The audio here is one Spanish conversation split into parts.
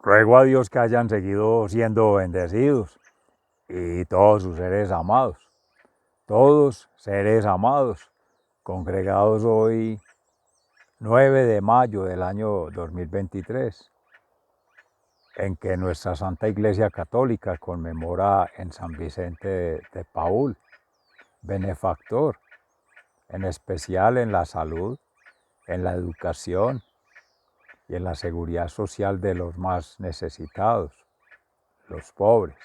Ruego a Dios que hayan seguido siendo bendecidos y todos sus seres amados, todos seres amados, congregados hoy 9 de mayo del año 2023, en que nuestra Santa Iglesia Católica conmemora en San Vicente de Paúl, benefactor, en especial en la salud, en la educación y en la seguridad social de los más necesitados, los pobres.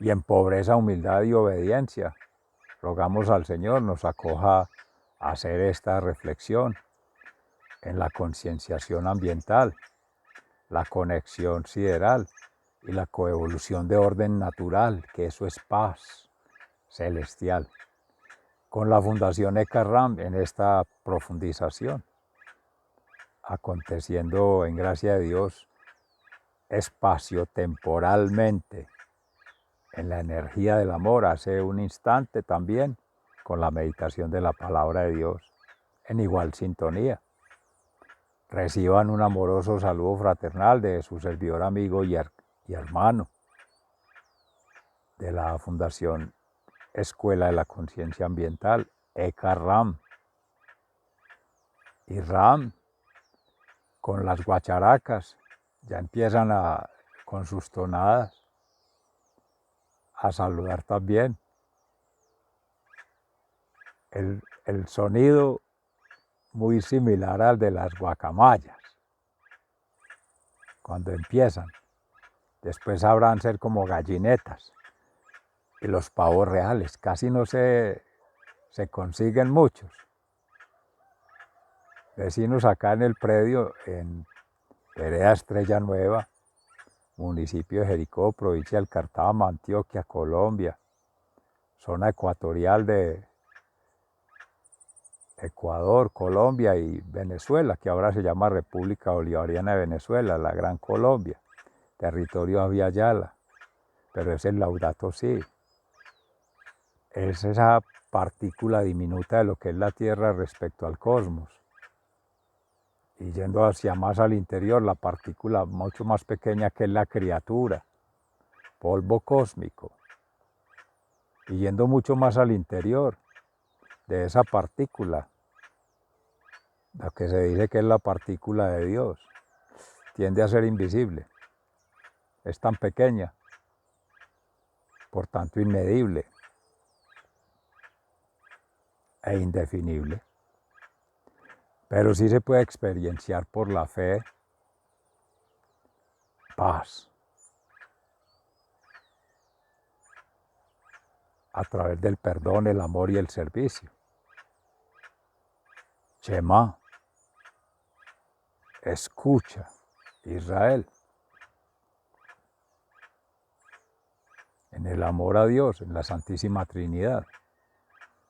Y en pobreza, humildad y obediencia, rogamos al Señor nos acoja a hacer esta reflexión en la concienciación ambiental, la conexión sideral y la coevolución de orden natural, que eso es paz celestial. Con la Fundación ECARRAM en esta profundización, aconteciendo en gracia de Dios espacio-temporalmente en la energía del amor, hace un instante también con la meditación de la palabra de Dios en igual sintonía. Reciban un amoroso saludo fraternal de su servidor amigo y hermano de la Fundación Escuela de la Conciencia Ambiental, ECARRAM. Y RAM, con las guacharacas, ya empiezan con sus tonadas a saludar también. El sonido muy similar al de las guacamayas, cuando empiezan. Después sabrán ser como gallinetas. Y los pavos reales, casi no se consiguen muchos. Vecinos acá en el predio, en Vereda Estrella Nueva, municipio de Jericó, provincia del Cartama, Antioquia, Colombia, zona ecuatorial de Ecuador, Colombia y Venezuela, que ahora se llama República Bolivariana de Venezuela, la Gran Colombia, territorio Abya Yala, pero es el Laudato Si. Es esa partícula diminuta de lo que es la Tierra respecto al cosmos. Y yendo hacia más al interior, la partícula mucho más pequeña que es la criatura, polvo cósmico. Y yendo mucho más al interior de esa partícula, lo que se dice que es la partícula de Dios, tiende a ser invisible. Es tan pequeña, por tanto inmedible e indefinible. Pero sí se puede experienciar por la fe paz a través del perdón, el amor y el servicio. Shema, escucha, Israel. En el amor a Dios, en la Santísima Trinidad,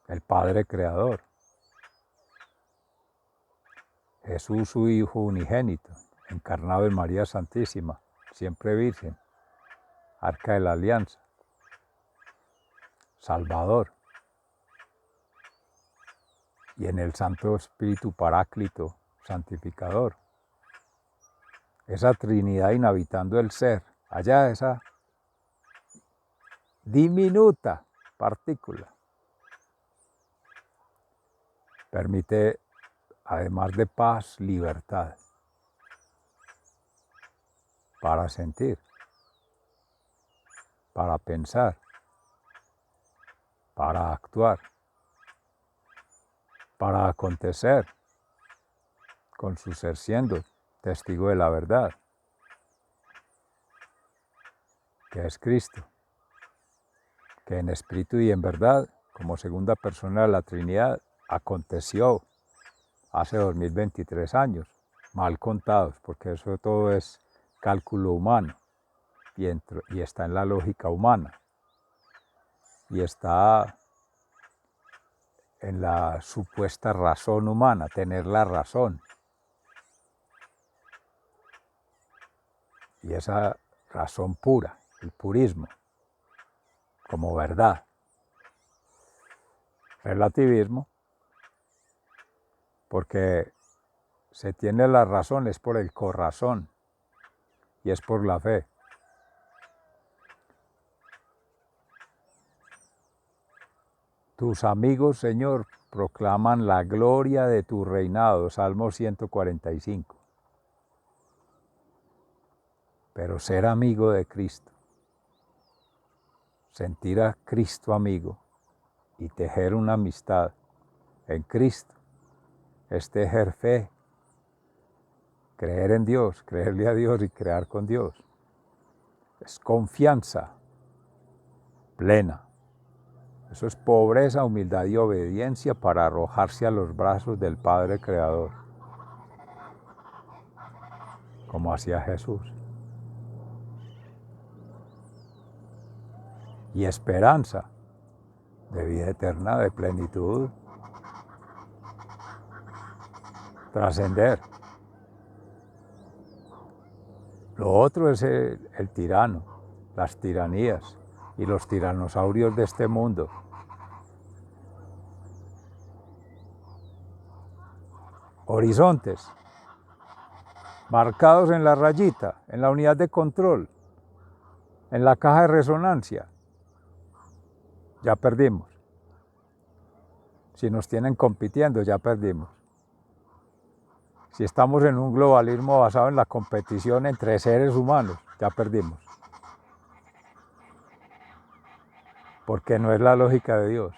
el Padre Creador, Jesús su Hijo unigénito, encarnado en María Santísima, siempre Virgen, Arca de la Alianza, Salvador, y en el Santo Espíritu Paráclito, Santificador. Esa Trinidad inhabitando el ser, allá esa diminuta partícula, permite, además de paz, libertad para sentir, para pensar, para actuar, para acontecer con su ser siendo testigo de la verdad, que es Cristo, que en espíritu y en verdad, como segunda persona de la Trinidad, aconteció hace 2023 años, mal contados, porque eso todo es cálculo humano y está en la lógica humana y está en la supuesta razón humana, tener la razón. Y esa razón pura, el purismo, como verdad. Relativismo, porque se tiene las razones por el corazón, y es por la fe. Tus amigos, Señor, proclaman la gloria de tu reinado, Salmo 145. Pero ser amigo de Cristo, sentir a Cristo amigo y tejer una amistad en Cristo, es tejer fe, creer en Dios, creerle a Dios y crear con Dios. Es confianza plena. Eso es pobreza, humildad y obediencia para arrojarse a los brazos del Padre Creador, como hacía Jesús. Y esperanza de vida eterna, de plenitud, trascender. Lo otro es el tirano, las tiranías y los tiranosaurios de este mundo. Horizontes, marcados en la rayita, en la unidad de control, en la caja de resonancia. Ya perdimos. Si nos tienen compitiendo, ya perdimos. Si estamos en un globalismo basado en la competición entre seres humanos, ya perdimos. Porque no es la lógica de Dios.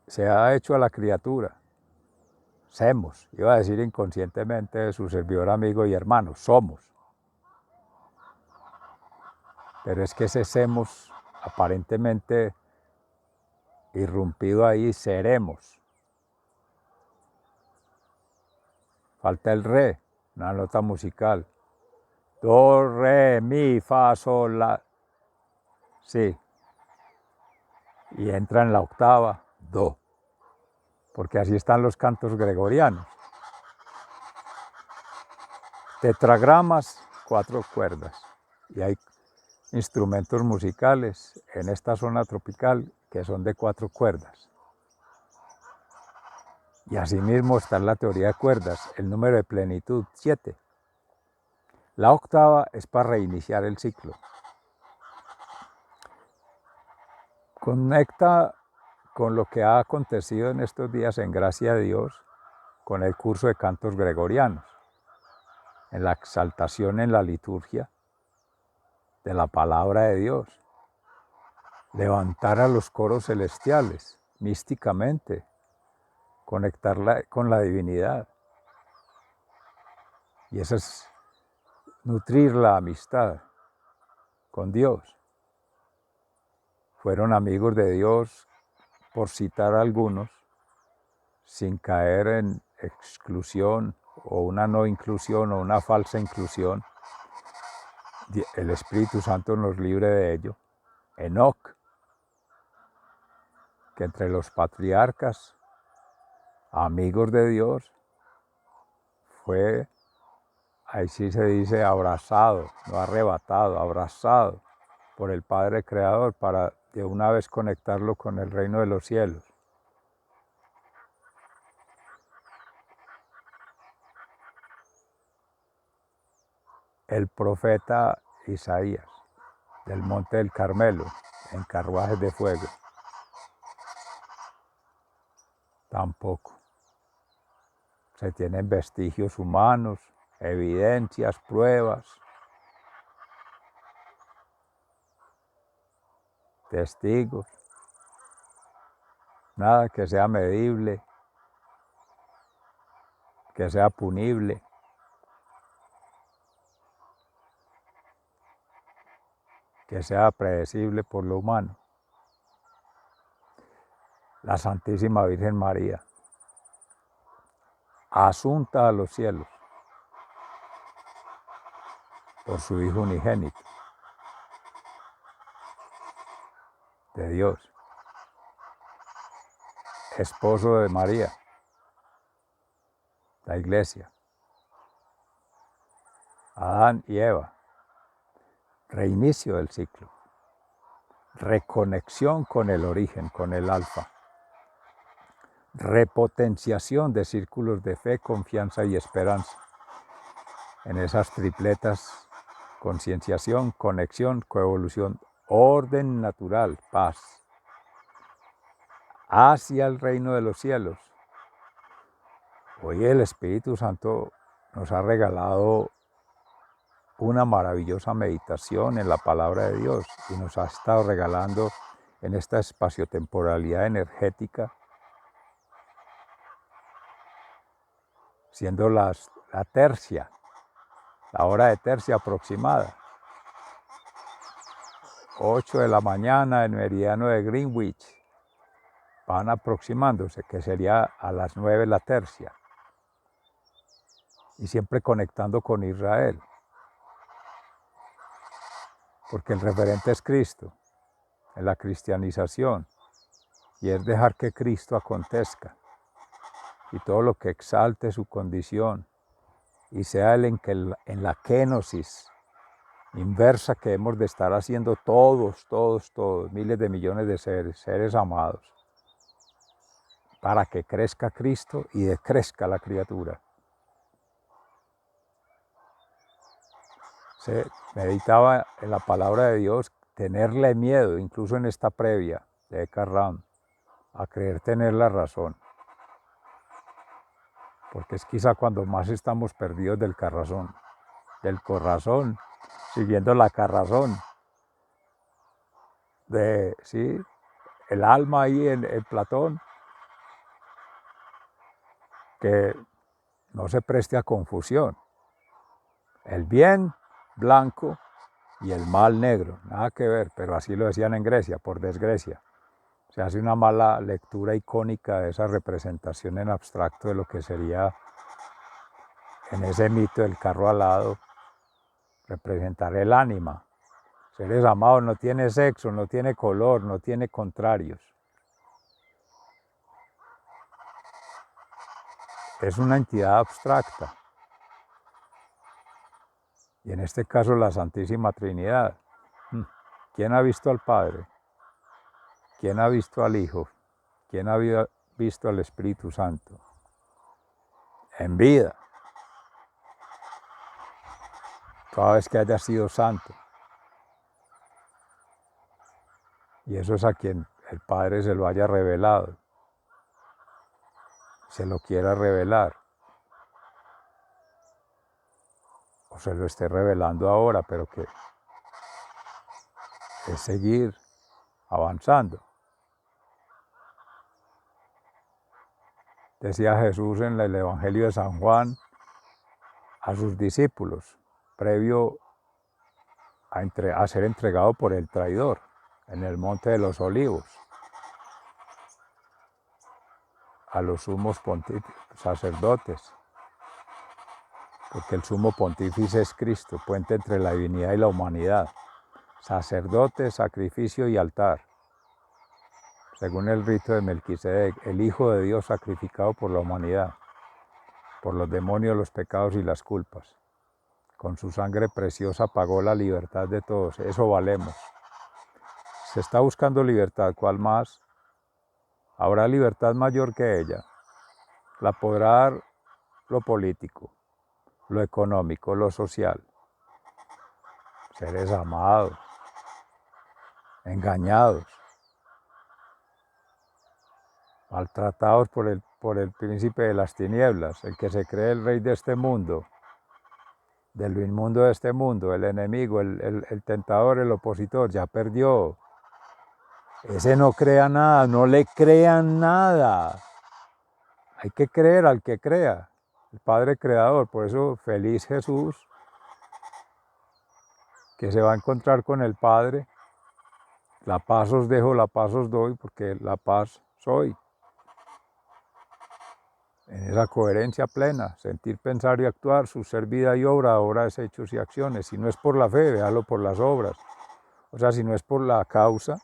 Se ha hecho a la criatura. Semos, iba a decir inconscientemente su servidor, amigo y hermano, somos. Pero es que ese semos aparentemente irrumpido ahí, seremos. Falta el re, una nota musical. Do, re, mi, fa, sol, la. Sí. Y entra en la octava, do. Porque así están los cantos gregorianos. Tetragramas, 4 cuerdas. Y hay instrumentos musicales en esta zona tropical que son de 4 cuerdas. Y asimismo está en la teoría de cuerdas, el número de plenitud, 7. La octava es para reiniciar el ciclo. Conecta con lo que ha acontecido en estos días en gracia de Dios con el curso de cantos gregorianos, en la exaltación en la liturgia de la palabra de Dios, levantar a los coros celestiales místicamente, conectarla con la divinidad. Y eso es nutrir la amistad con Dios. Fueron amigos de Dios, por citar a algunos, sin caer en exclusión o una no inclusión o una falsa inclusión. El Espíritu Santo nos libre de ello. Enoc, que entre los patriarcas, amigos de Dios, fue, ahí sí se dice, abrazado, no arrebatado, abrazado por el Padre Creador para de una vez conectarlo con el reino de los cielos. El profeta Isaías, del Monte del Carmelo, en carruajes de fuego. Tampoco. Se tienen vestigios humanos, evidencias, pruebas, testigos, nada que sea medible, que sea punible. Que sea predecible por lo humano. La Santísima Virgen María, asunta a los cielos por su Hijo unigénito de Dios, esposo de María, la Iglesia, Adán y Eva, reinicio del ciclo, reconexión con el origen, con el alfa, repotenciación de círculos de fe, confianza y esperanza, en esas tripletas: concienciación, conexión, coevolución, orden natural, paz, hacia el reino de los cielos. Hoy el Espíritu Santo nos ha regalado una maravillosa meditación en la palabra de Dios y nos ha estado regalando en esta espaciotemporalidad energética, siendo la tercia, la hora de tercia aproximada, 8 de la mañana en meridiano de Greenwich, van aproximándose, que sería a las 9 la tercia, y siempre conectando con Israel, porque el referente es Cristo, en la cristianización, y es dejar que Cristo acontezca, y todo lo que exalte su condición, y sea Él en la kenosis inversa que hemos de estar haciendo todos, miles de millones de seres amados, para que crezca Cristo y decrezca la criatura. Se meditaba en la palabra de Dios, tenerle miedo, incluso en esta previa de Eckhart Ramm, a creer tener la razón, porque es quizá cuando más estamos perdidos del corazón, siguiendo la carrazón, ¿sí? El alma ahí en Platón, que no se preste a confusión. El bien blanco y el mal negro, nada que ver, pero así lo decían en Grecia, por desgracia. Se hace una mala lectura icónica de esa representación en abstracto de lo que sería, en ese mito del carro alado, representar el ánima. Seres amados, no tiene sexo, no tiene color, no tiene contrarios. Es una entidad abstracta. Y en este caso la Santísima Trinidad. ¿Quién ha visto al Padre? ¿Quién ha visto al Hijo? ¿Quién ha visto al Espíritu Santo? En vida. Cada vez que haya sido santo. Y eso es a quien el Padre se lo haya revelado. Se lo quiera revelar. O se lo esté revelando ahora, pero que es seguir avanzando. Decía Jesús en el Evangelio de San Juan a sus discípulos, previo a ser entregado por el traidor en el Monte de los Olivos, a los sumos sacerdotes, porque el sumo pontífice es Cristo, puente entre la divinidad y la humanidad, sacerdote, sacrificio y altar, según el rito de Melquisedec, el Hijo de Dios sacrificado por la humanidad, por los demonios, los pecados y las culpas. Con su sangre preciosa pagó la libertad de todos, eso valemos. Se está buscando libertad, ¿cuál más? Habrá libertad mayor que ella. La podrá dar lo político, lo económico, lo social. Seres amados, engañados, maltratados por el príncipe de las tinieblas, el que se cree el rey de este mundo, de lo inmundo de este mundo, el enemigo, el tentador, el opositor, ya perdió. Ese no crea nada, no le crean nada. Hay que creer al que crea, el Padre Creador. Por eso feliz Jesús, que se va a encontrar con el Padre. La paz os dejo, la paz os doy, porque la paz soy. En esa coherencia plena, sentir, pensar y actuar, su ser, vida y obra es hechos y acciones. Si no es por la fe, véalo por las obras. O sea, si no es por la causa,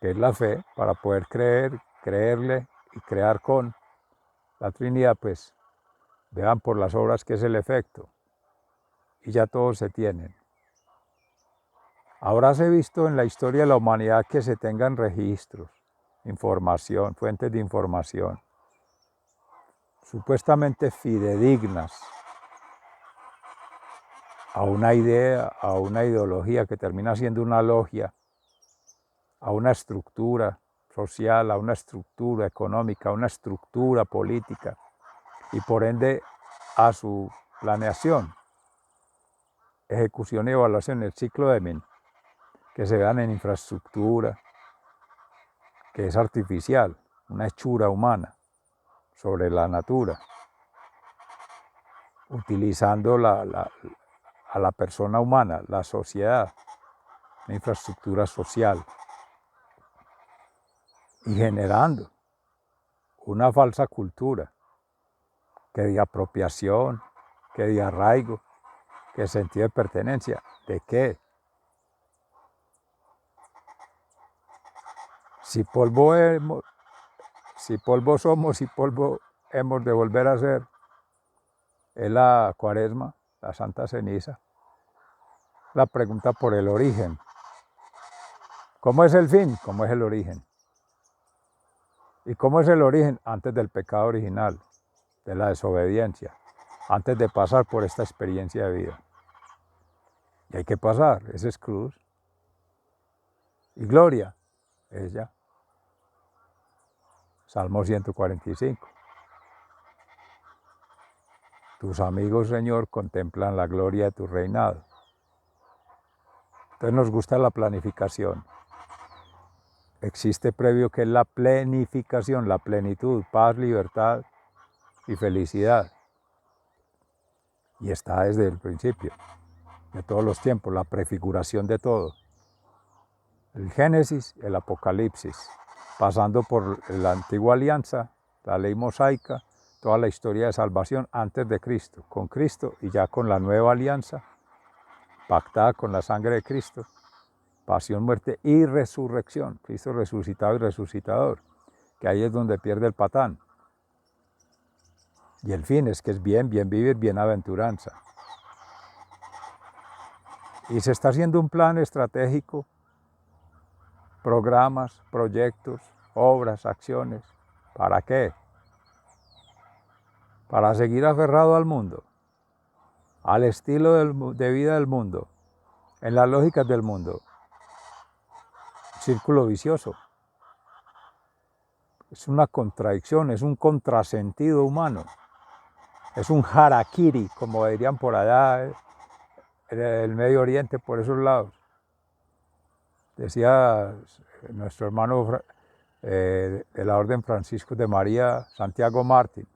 que es la fe, para poder creer, creerle y crear con la Trinidad, pues vean por las obras que es el efecto. Y ya todos se tienen. Habráse visto en la historia de la humanidad que se tengan registros, información, fuentes de información, supuestamente fidedignas, a una idea, a una ideología que termina siendo una logia, a una estructura social, a una estructura económica, a una estructura política y por ende a su planeación, ejecución y evaluación, el ciclo de Deming, que se vean en infraestructura, que es artificial, una hechura humana sobre la natura, utilizando a la persona humana, la sociedad, la infraestructura social, y generando una falsa cultura que de apropiación, que de arraigo, que de sentido de pertenencia. ¿De qué? Si polvo somos y polvo hemos de volver a ser, es la Cuaresma, la Santa Ceniza, la pregunta por el origen. ¿Cómo es el fin? ¿Cómo es el origen? ¿Y cómo es el origen? Antes del pecado original, de la desobediencia, antes de pasar por esta experiencia de vida. Y hay que pasar, ese es cruz. Y gloria, ella. Salmo 145. Tus amigos, Señor, contemplan la gloria de tu reinado. Entonces nos gusta la planificación. Existe previo que es la plenificación, la plenitud, paz, libertad y felicidad. Y está desde el principio, de todos los tiempos, la prefiguración de todo. El Génesis, el Apocalipsis, pasando por la antigua alianza, la ley mosaica, toda la historia de salvación antes de Cristo, con Cristo y ya con la nueva alianza, pactada con la sangre de Cristo, pasión, muerte y resurrección, Cristo resucitado y resucitador, que ahí es donde pierde el patán. Y el fin es que es bien, bien vivir, bienaventuranza. Y se está haciendo un plan estratégico, programas, proyectos, obras, acciones. ¿Para qué? Para seguir aferrado al mundo, al estilo de vida del mundo, en las lógicas del mundo. Círculo vicioso. Es una contradicción, es un contrasentido humano. Es un harakiri, como dirían por allá en el Medio Oriente, por esos lados. Decía nuestro hermano de la Orden Francisco de María, Santiago Martín,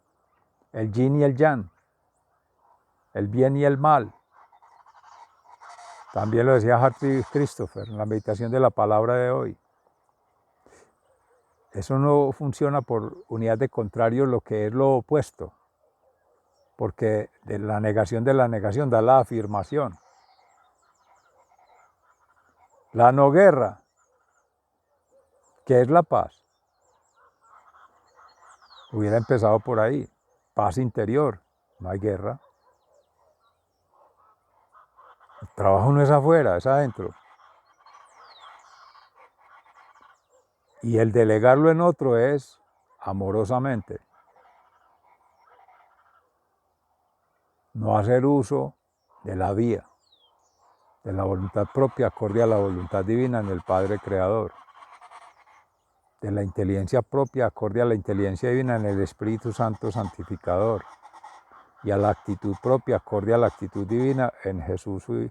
el yin y el yang, el bien y el mal. También lo decía Hartley Christopher en la meditación de la palabra de hoy. Eso no funciona por unidad de contrarios, lo que es lo opuesto, porque de la negación da la afirmación. La no guerra, que es la paz, hubiera empezado por ahí. Paz interior, no hay guerra. El trabajo no es afuera, es adentro. Y el delegarlo en otro es amorosamente. No hacer uso de la vía, de la voluntad propia, acorde a la voluntad divina en el Padre Creador. De la inteligencia propia, acorde a la inteligencia divina en el Espíritu Santo Santificador. Y a la actitud propia, acorde a la actitud divina en Jesús, su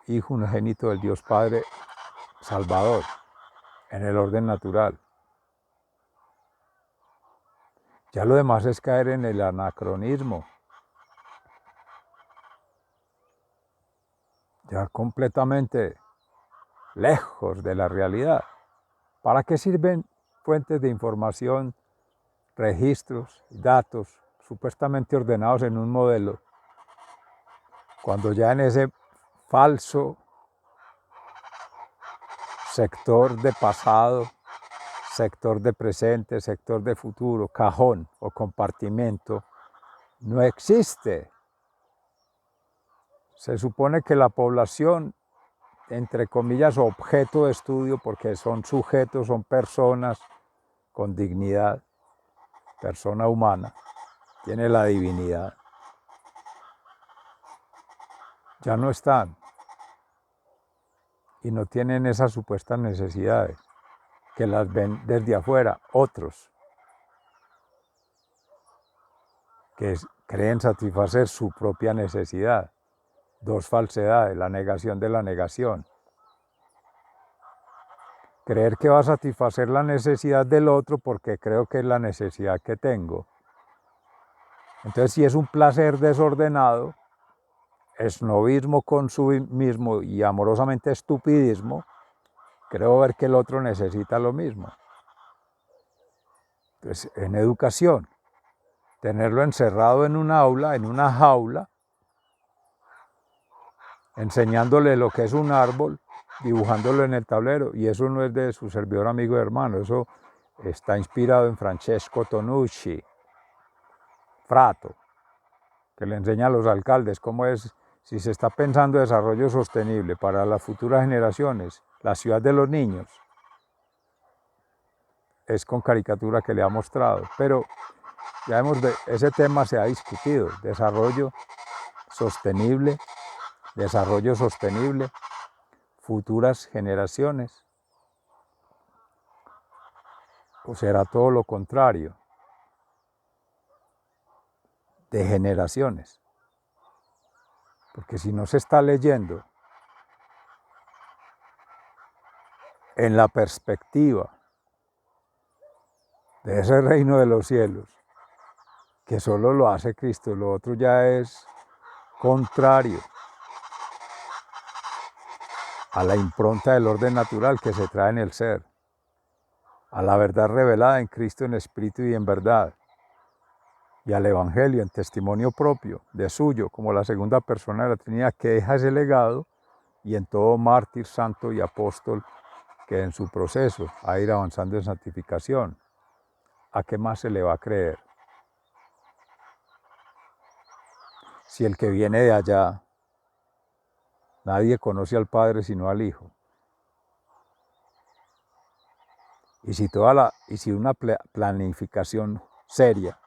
Hijo unigénito del Dios Padre Salvador, en el orden natural. Ya lo demás es caer en el anacronismo, ya completamente lejos de la realidad. ¿Para qué sirven fuentes de información, registros, datos supuestamente ordenados en un modelo, cuando ya en ese falso sector de pasado, sector de presente, sector de futuro, cajón o compartimento, no existe? Se supone que la población, entre comillas, objeto de estudio, porque son sujetos, son personas con dignidad, persona humana, tiene la divinidad. ya no están y no tienen esas supuestas necesidades que las ven desde afuera otros que creen satisfacer su propia necesidad. Dos falsedades, la negación de la negación. Creer que va a satisfacer la necesidad del otro porque creo que es la necesidad que tengo. Entonces, si es un placer desordenado, esnovismo, consumismo y amorosamente estupidismo, creo ver que el otro necesita lo mismo. Entonces, en educación, tenerlo encerrado en un aula, en una jaula, enseñándole lo que es un árbol, dibujándolo en el tablero, y eso no es de su servidor amigo y hermano, eso está inspirado en Francesco Tonucci, Frato, que le enseña a los alcaldes cómo es, si se está pensando desarrollo sostenible para las futuras generaciones, la ciudad de los niños, es con caricatura que le ha mostrado, pero ya ese tema se ha discutido, desarrollo sostenible, futuras generaciones, o será todo lo contrario, de generaciones. Porque si no se está leyendo en la perspectiva de ese reino de los cielos, que solo lo hace Cristo, lo otro ya es contrario a la impronta del orden natural que se trae en el ser, a la verdad revelada en Cristo en espíritu y en verdad, y al Evangelio en testimonio propio de suyo, como la segunda persona de la Trinidad, que deja ese legado, y en todo mártir, santo y apóstol que en su proceso a ir avanzando en santificación, ¿a qué más se le va a creer? Si el que viene de allá, nadie conoce al Padre sino al Hijo. Y si una planificación seria,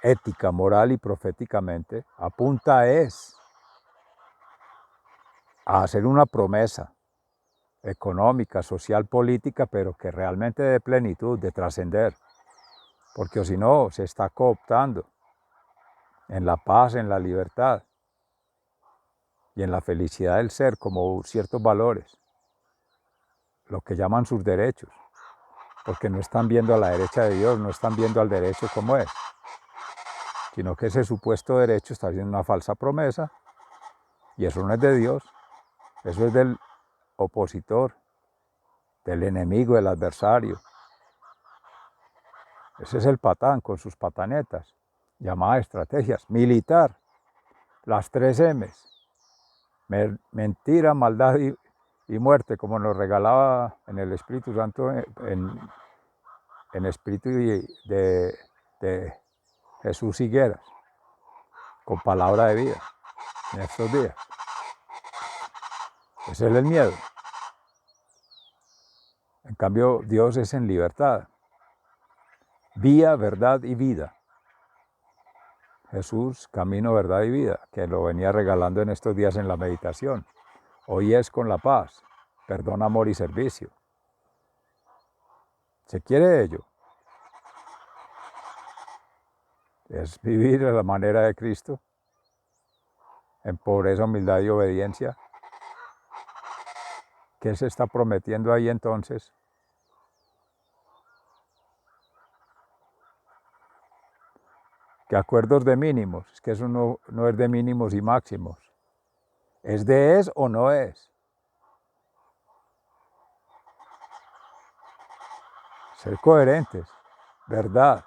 ética, moral y proféticamente, apunta a hacer una promesa económica, social, política, pero que realmente dé plenitud, de trascender, porque si no, se está cooptando en la paz, en la libertad y en la felicidad del ser como ciertos valores, lo que llaman sus derechos, porque no están viendo a la derecha de Dios, no están viendo al derecho como es, sino que ese supuesto derecho está haciendo una falsa promesa, y eso no es de Dios, eso es del opositor, del enemigo, del adversario. Ese es el patán con sus patanetas, llamadas estrategias. Militar, las 3 M's, mentira, maldad y muerte, como nos regalaba en el Espíritu Santo, en espíritu de Jesús Higueras, con palabra de vida en estos días. Ese es el miedo. En cambio, Dios es en libertad. Vía, verdad y vida. Jesús, camino, verdad y vida, que lo venía regalando en estos días en la meditación. Hoy es con la paz, perdón, amor y servicio. ¿Se quiere ello? Es vivir a la manera de Cristo, en pobreza, humildad y obediencia. ¿Qué se está prometiendo ahí entonces? Que acuerdos de mínimos, es que eso no es de mínimos y máximos. ¿Es de es o no es? Ser coherentes, verdad.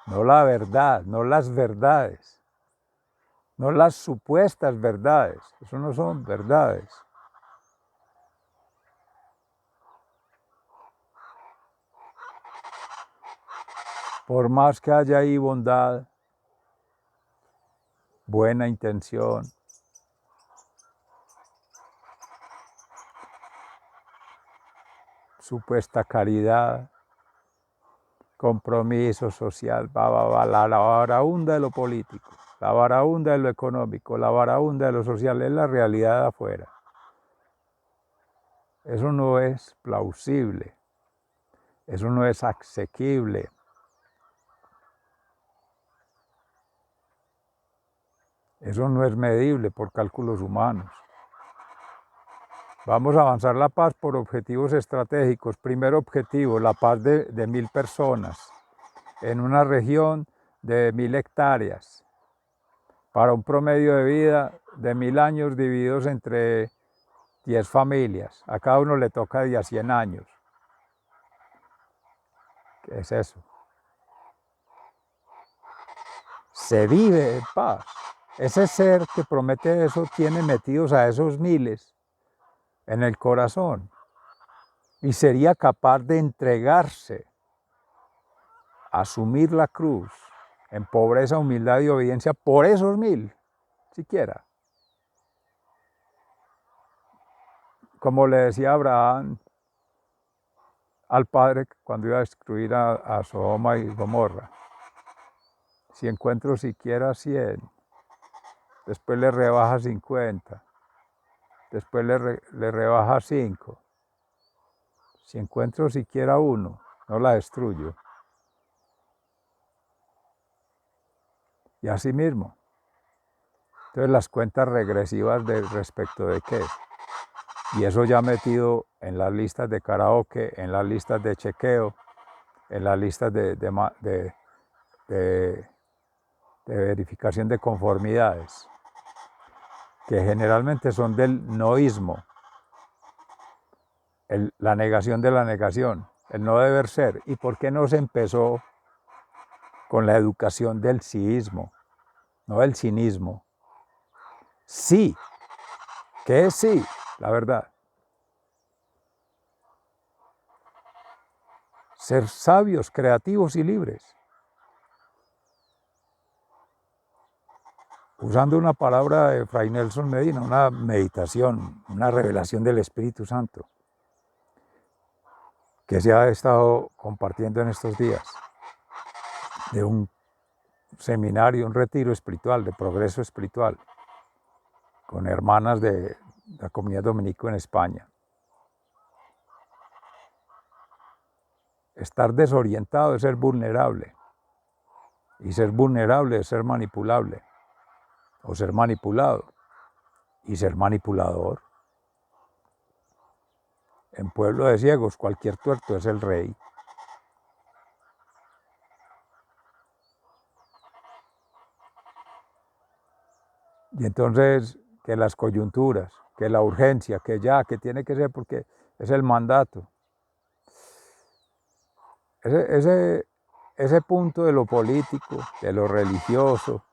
No la verdad, no las verdades, no las supuestas verdades. Eso no son verdades. Por más que haya ahí bondad, buena intención, supuesta caridad, compromiso social, la hora hunda de lo político, la varaunda de lo económico, la varaunda de lo social, es la realidad de afuera. Eso no es plausible, eso no es asequible. Eso no es medible por cálculos humanos. Vamos a avanzar la paz por objetivos estratégicos. Primer objetivo, la paz de 1000 personas en una región de 1000 hectáreas para un promedio de vida de 1000 años divididos entre 10 familias. A cada uno le toca de a 100 años. ¿Qué es eso? Se vive en paz. Ese ser que promete eso tiene metidos a esos miles en el corazón y sería capaz de entregarse, asumir la cruz en pobreza, humildad y obediencia por esos 1000, siquiera. Como le decía Abraham al Padre cuando iba a destruir a Sodoma y Gomorra, si encuentro siquiera 100, después le rebaja 50, después le rebaja 5. Si encuentro siquiera 1, no la destruyo. Y así mismo. Entonces las cuentas regresivas respecto de qué. Y eso ya metido en las listas de karaoke, en las listas de chequeo, en las listas de verificación de conformidades, que generalmente son del noísmo, la negación de la negación, el no deber ser. ¿Y por qué no se empezó con la educación del síismo, no del cinismo? Sí, ¿qué es sí? La verdad. Ser sabios, creativos y libres. Usando una palabra de Fray Nelson Medina, una meditación, una revelación del Espíritu Santo, que se ha estado compartiendo en estos días, de un seminario, un retiro espiritual, de progreso espiritual, con hermanas de la comunidad dominico en España. Estar desorientado es ser vulnerable, y ser vulnerable es ser manipulable, o ser manipulado, y ser manipulador. En pueblo de ciegos, cualquier tuerto es el rey. Y entonces, que las coyunturas, que la urgencia, que ya, que tiene que ser porque es el mandato. Ese punto de lo político, de lo religioso,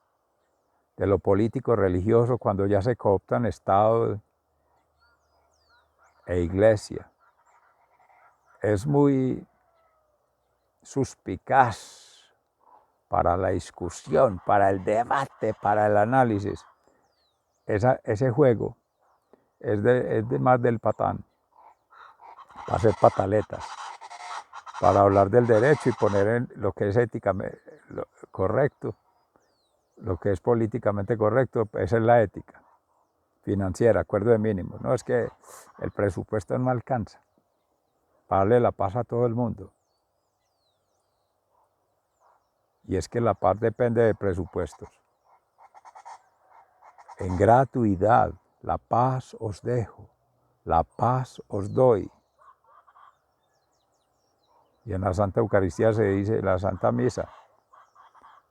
de lo político religioso, cuando ya se cooptan Estado e Iglesia, es muy suspicaz para la discusión, para el debate, para el análisis. Ese juego es de más del patán, para hacer pataletas, para hablar del derecho y poner en lo que es éticamente correcto, lo que es políticamente correcto, esa es la ética financiera, acuerdo de mínimos. No es que el presupuesto no alcanza para darle la paz a todo el mundo. Y es que la paz depende de presupuestos. En gratuidad, la paz os dejo, la paz os doy. Y en la Santa Eucaristía se dice, la Santa Misa,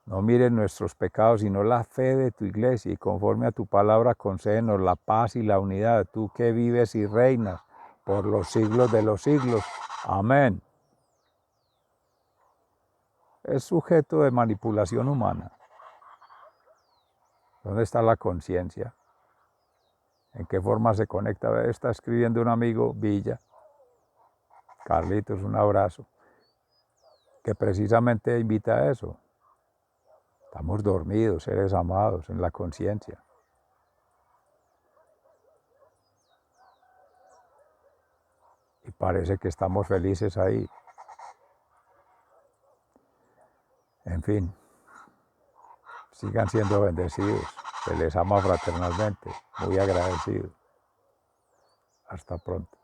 no miren nuestros pecados, sino la fe de tu iglesia, y conforme a tu palabra concédenos la paz y la unidad, tú que vives y reinas por los siglos de los siglos. Amén. Es sujeto de manipulación humana. ¿Dónde está la conciencia? ¿En qué forma se conecta? Está escribiendo un amigo, Villa, Carlitos, un abrazo, que precisamente invita a eso. Estamos dormidos, seres amados, en la conciencia. Y parece que estamos felices ahí. En fin, sigan siendo bendecidos. Se les ama fraternalmente. Muy agradecido. Hasta pronto.